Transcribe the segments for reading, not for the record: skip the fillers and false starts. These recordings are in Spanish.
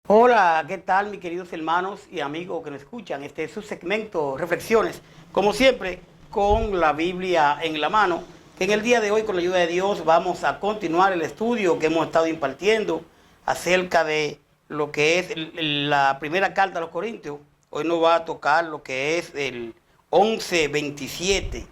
Hola, ¿qué tal mis queridos hermanos y amigos que nos escuchan? Este es su segmento Reflexiones, como siempre, con la Biblia en la mano, que en el día de hoy, con la ayuda de Dios, vamos a continuar el estudio que hemos estado impartiendo acerca de lo que es la primera carta a los Corintios. Hoy nos va a tocar lo que es el 11:27.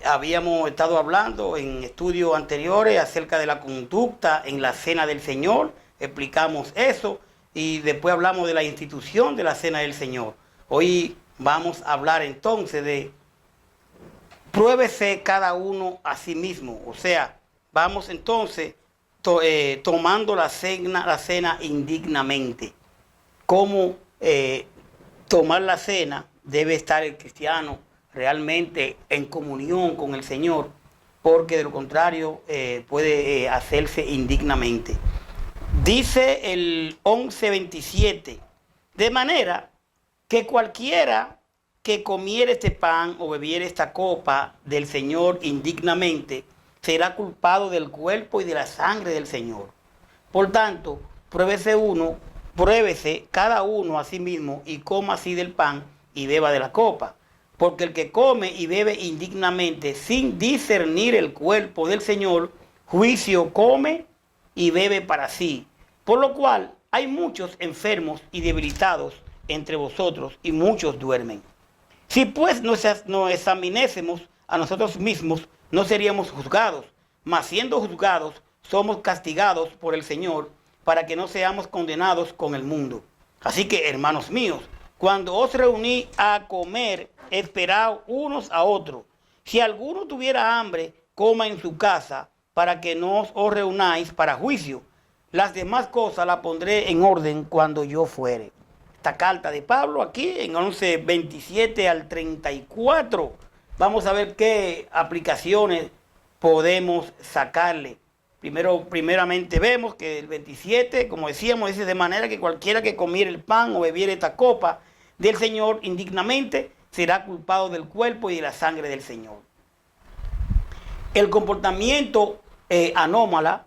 Habíamos estado hablando en estudios anteriores acerca de la conducta en la cena del Señor, explicamos eso y después hablamos de la institución de la cena del Señor. Hoy vamos a hablar entonces de pruébese cada uno a sí mismo, o sea, vamos entonces tomando la cena indignamente. ¿Cómo tomar la cena? Debe estar el cristiano realmente en comunión con el Señor, porque de lo contrario puede hacerse indignamente. Dice el 11:27, de manera que cualquiera que comiere este pan o bebiere esta copa del Señor indignamente, será culpado del cuerpo y de la sangre del Señor. Por tanto, pruébese cada uno a sí mismo y coma así del pan y beba de la copa. Porque el que come y bebe indignamente sin discernir el cuerpo del Señor, juicio come y bebe para sí. Por lo cual hay muchos enfermos y debilitados entre vosotros y muchos duermen. Si pues nos examinésemos a nosotros mismos, no seríamos juzgados, mas siendo juzgados, somos castigados por el Señor, para que no seamos condenados con el mundo. Así que, hermanos míos, cuando os reuní a comer, esperaos unos a otros. Si alguno tuviera hambre, coma en su casa, para que no os reunáis para juicio. Las demás cosas las pondré en orden cuando yo fuere. Esta carta de Pablo aquí en 11:27 al 34. Vamos a ver qué aplicaciones podemos sacarle. Primeramente vemos que el 27, como decíamos, dice de manera que cualquiera que comiere el pan o bebiere esta copa del Señor indignamente será culpado del cuerpo y de la sangre del Señor. El comportamiento anómalo,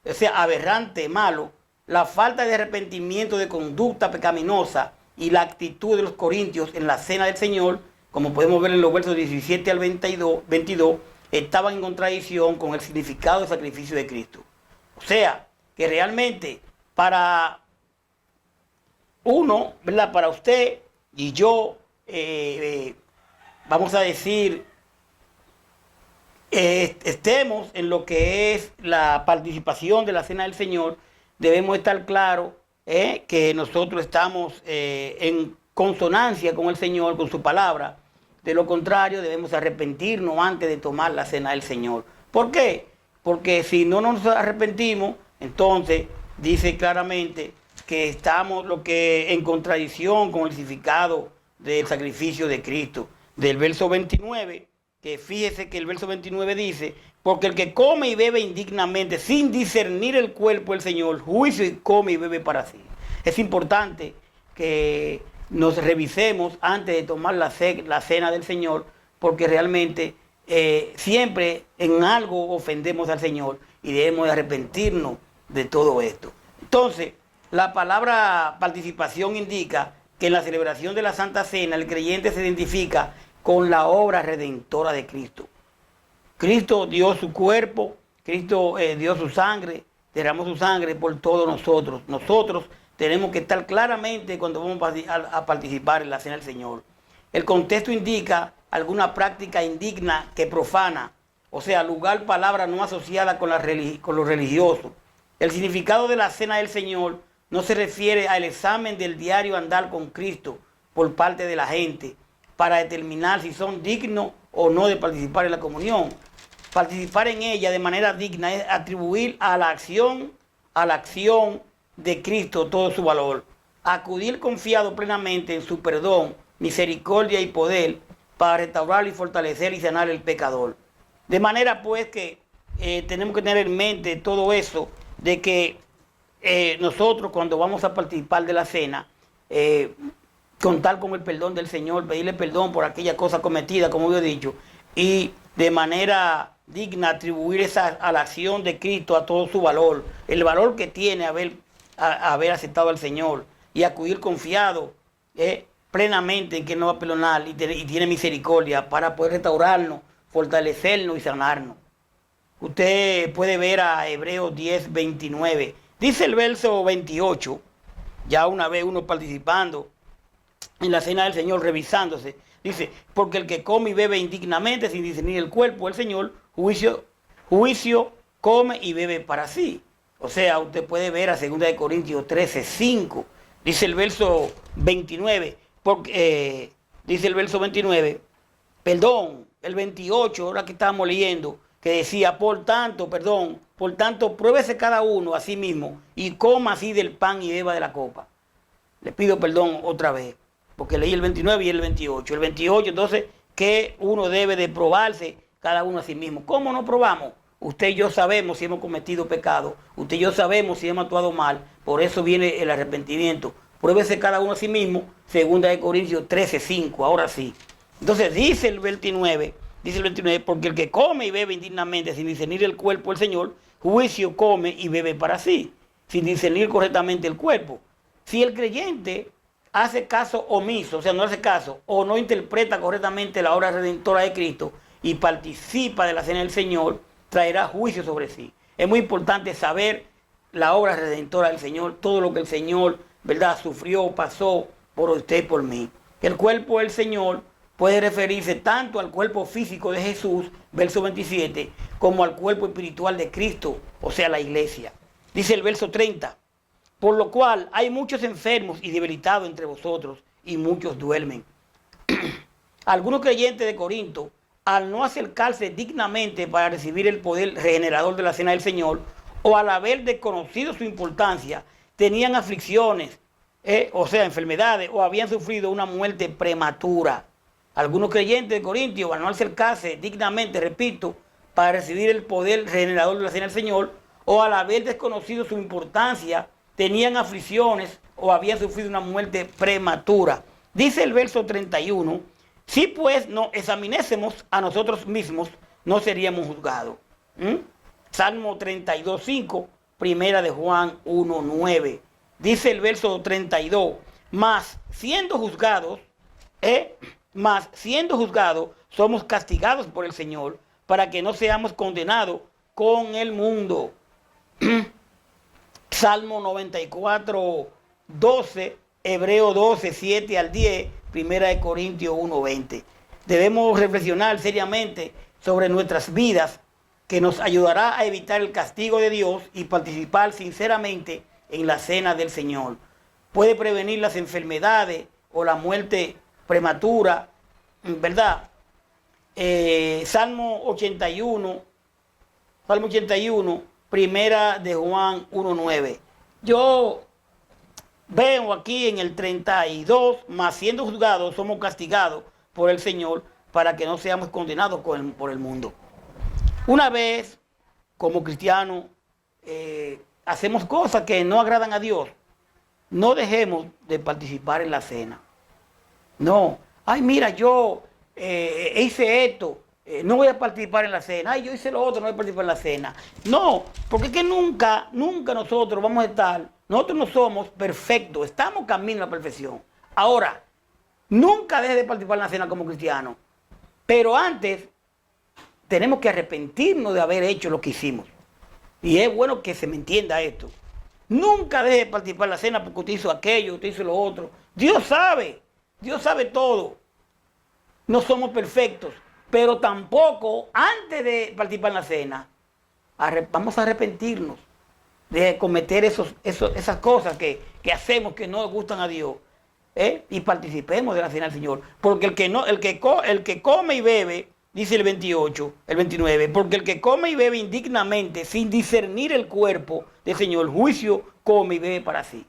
o sea, aberrante, malo, la falta de arrepentimiento de conducta pecaminosa y la actitud de los corintios en la cena del Señor, como podemos ver en los versos 17 al 22, estaban en contradicción con el significado del sacrificio de Cristo. O sea, que realmente para uno, ¿verdad? Para usted y yo, vamos a decir, estemos en lo que es la participación de la cena del Señor, debemos estar claros que nosotros estamos en consonancia con el Señor, con su palabra. De lo contrario, debemos arrepentirnos antes de tomar la cena del Señor. ¿Por qué? Porque si no nos arrepentimos, entonces dice claramente que estamos en contradicción con el significado del sacrificio de Cristo. Del verso 29, que fíjese que el verso 29 dice, porque el que come y bebe indignamente, sin discernir el cuerpo del Señor, juicio y come y bebe para sí. Es importante que nos revisemos antes de tomar la cena del Señor, porque realmente siempre en algo ofendemos al Señor y debemos de arrepentirnos de todo esto. Entonces, la palabra participación indica que en la celebración de la Santa Cena el creyente se identifica con la obra redentora de Cristo. Cristo dio su cuerpo, Cristo dio su sangre, derramó su sangre por todos nosotros. Nosotros tenemos que estar claramente cuando vamos a participar en la cena del Señor. El contexto indica alguna práctica indigna que profana, o sea, lugar, palabra no asociada con lo religioso. El significado de la cena del Señor no se refiere al examen del diario andar con Cristo por parte de la gente para determinar si son dignos o no de participar en la comunión. Participar en ella de manera digna es atribuir a la acción de Cristo todo su valor. Acudir confiado plenamente en su perdón, misericordia y poder para restaurar y fortalecer y sanar el pecador. De manera pues que tenemos que tener en mente todo eso de que nosotros cuando vamos a participar de la cena, contar con el perdón del Señor, pedirle perdón por aquella cosa cometida, como yo he dicho, y de manera digna atribuir a la acción de Cristo a todo su valor, el valor que tiene haber a haber aceptado al Señor y acudir confiado plenamente en que Él nos va a perdonar y tiene misericordia para poder restaurarnos, fortalecernos y sanarnos. Usted puede ver a Hebreos 10, 29. Dice el verso 28, ya una vez uno participando en la cena del Señor, revisándose. Dice, porque el que come y bebe indignamente sin discernir el cuerpo del Señor, juicio come y bebe para sí. O sea, usted puede ver a 2 Corintios 13, 5. Dice el verso 29, dice el verso 29, perdón, el 28, ahora que estábamos leyendo, que decía, por tanto, pruébese cada uno a sí mismo y coma así del pan y beba de la copa. Le pido perdón otra vez, porque leí el 29 y el 28. El 28, entonces, que uno debe de probarse cada uno a sí mismo. ¿Cómo no probamos? Usted y yo sabemos si hemos cometido pecado. Usted y yo sabemos si hemos actuado mal. Por eso viene el arrepentimiento. Pruébese cada uno a sí mismo. 2 Corintios 13, 5. Ahora sí. Entonces dice el 29, porque el que come y bebe indignamente sin discernir el cuerpo del Señor, juicio come y bebe para sí, sin discernir correctamente el cuerpo. Si el creyente hace caso omiso, o sea, no hace caso, o no interpreta correctamente la obra redentora de Cristo y participa de la cena del Señor, traerá juicio sobre sí. Es muy importante saber la obra redentora del Señor, todo lo que el Señor, ¿verdad?, sufrió, pasó por usted y por mí. El cuerpo del Señor puede referirse tanto al cuerpo físico de Jesús, verso 27, como al cuerpo espiritual de Cristo, o sea, la iglesia. Dice el verso 30, por lo cual hay muchos enfermos y debilitados entre vosotros, y muchos duermen. Algunos creyentes de Corinto, al no acercarse dignamente para recibir el poder regenerador de la cena del Señor, o al haber desconocido su importancia, tenían aflicciones, o sea, enfermedades, o habían sufrido una muerte prematura. Algunos creyentes de Corintios, al no acercarse dignamente, repito, para recibir el poder regenerador de la cena del Señor, o al haber desconocido su importancia, tenían aflicciones o habían sufrido una muerte prematura. Dice el verso 31, si pues nos examinésemos a nosotros mismos, no seríamos juzgados. Salmo 32, 5, primera de Juan 1, 9. Dice el verso 32, mas siendo juzgados, somos castigados por el Señor para que no seamos condenados con el mundo. Salmo 94, 12, Hebreo 12, 7 al 10, primera de Corintios 1, 20. Debemos reflexionar seriamente sobre nuestras vidas, que nos ayudará a evitar el castigo de Dios y participar sinceramente en la cena del Señor. Puede prevenir las enfermedades o la muerte prematura, ¿verdad? Salmo 81, primera de Juan 1:9. Yo veo aquí en el 32, mas siendo juzgados somos castigados por el Señor para que no seamos condenados por el mundo. Una vez, como cristianos, hacemos cosas que no agradan a Dios, no dejemos de participar en la cena. No, ay, mira, yo hice esto, no voy a participar en la cena. Ay, yo hice lo otro, no voy a participar en la cena. No, porque es que nunca nosotros vamos a estar, nosotros no somos perfectos, estamos camino a la perfección. Ahora, nunca deje de participar en la cena como cristiano, pero antes tenemos que arrepentirnos de haber hecho lo que hicimos. Y es bueno que se me entienda esto. Nunca deje de participar en la cena porque usted hizo aquello, usted hizo lo otro. Dios sabe todo. No somos perfectos, pero tampoco antes de participar en la cena vamos a arrepentirnos de cometer esas cosas que hacemos que no gustan a Dios, y participemos de la cena del Señor. Porque el que come y bebe, dice el 29, porque el que come y bebe indignamente sin discernir el cuerpo del Señor, juicio come y bebe para sí.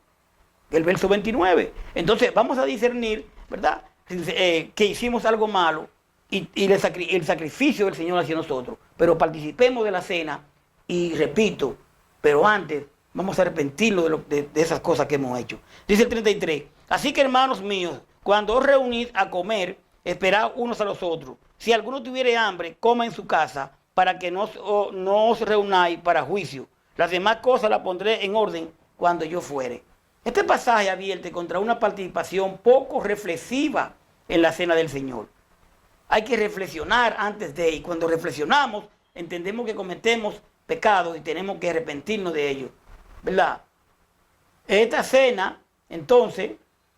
El verso 29. Entonces vamos a discernir, ¿verdad?, que hicimos algo malo y el sacrificio del Señor hacia nosotros. Pero participemos de la cena y repito, pero antes vamos a arrepentirnos de esas cosas que hemos hecho. Dice el 33, así que hermanos míos, cuando os reunís a comer, esperad unos a los otros. Si alguno tuviere hambre, coma en su casa, para que no os reunáis para juicio. Las demás cosas las pondré en orden cuando yo fuere. Este pasaje advierte contra una participación poco reflexiva en la cena del Señor. Hay que reflexionar antes de, y cuando reflexionamos, entendemos que cometemos pecados y tenemos que arrepentirnos de ellos, ¿verdad? Esta cena, entonces,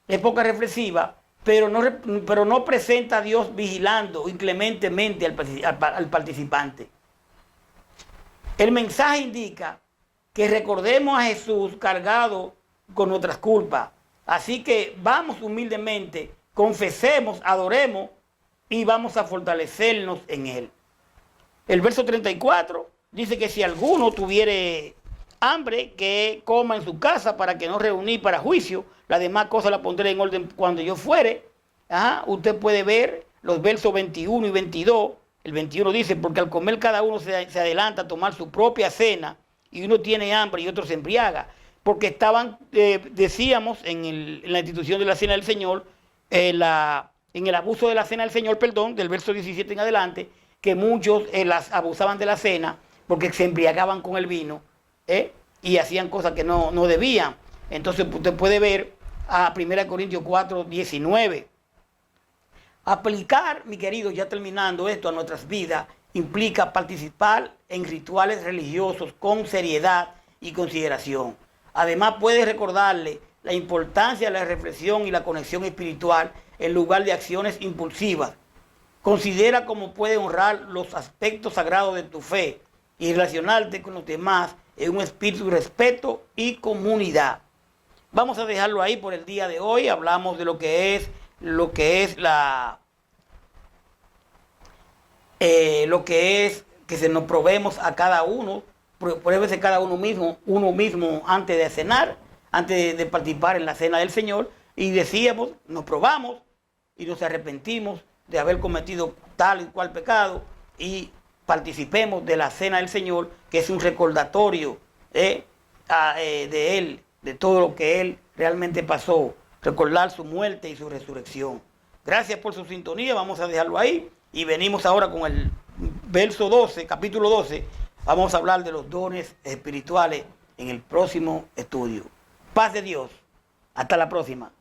es poco reflexiva, pero no presenta a Dios vigilando inclementemente al participante. El mensaje indica que recordemos a Jesús cargado con nuestras culpas. Así que vamos humildemente, confesemos, adoremos y vamos a fortalecernos en Él. El verso 34 dice que si alguno tuviere hambre, que coma en su casa para que no reunir para juicio. Las demás cosas las pondré en orden cuando yo fuere. Usted puede ver los versos 21 y 22. El 21 dice, porque al comer cada uno se adelanta a tomar su propia cena y uno tiene hambre y otro se embriaga. Porque estaban, decíamos, en la institución de la cena del Señor, en el abuso de la cena del Señor, del verso 17 en adelante, que muchos las abusaban de la cena porque se embriagaban con el vino y hacían cosas que no debían. Entonces usted puede ver a 1 Corintios 4, 19. Aplicar, mi querido, ya terminando esto a nuestras vidas, implica participar en rituales religiosos con seriedad y consideración. Además puede recordarle la importancia de la reflexión y la conexión espiritual en lugar de acciones impulsivas. Considera cómo puede honrar los aspectos sagrados de tu fe y relacionarte con los demás en un espíritu de respeto y comunidad. Vamos a dejarlo ahí por el día de hoy. Hablamos de lo que es que se nos probemos a cada uno. Pruébese cada uno mismo antes de cenar, antes de participar en la cena del Señor. Y decíamos, nos probamos y nos arrepentimos de haber cometido tal y cual pecado y participemos de la cena del Señor, que es un recordatorio de Él, de todo lo que Él realmente pasó, recordar su muerte y su resurrección. Gracias por su sintonía, vamos a dejarlo ahí y venimos ahora con el verso 12, capítulo 12, vamos a hablar de los dones espirituales en el próximo estudio. Paz de Dios, hasta la próxima.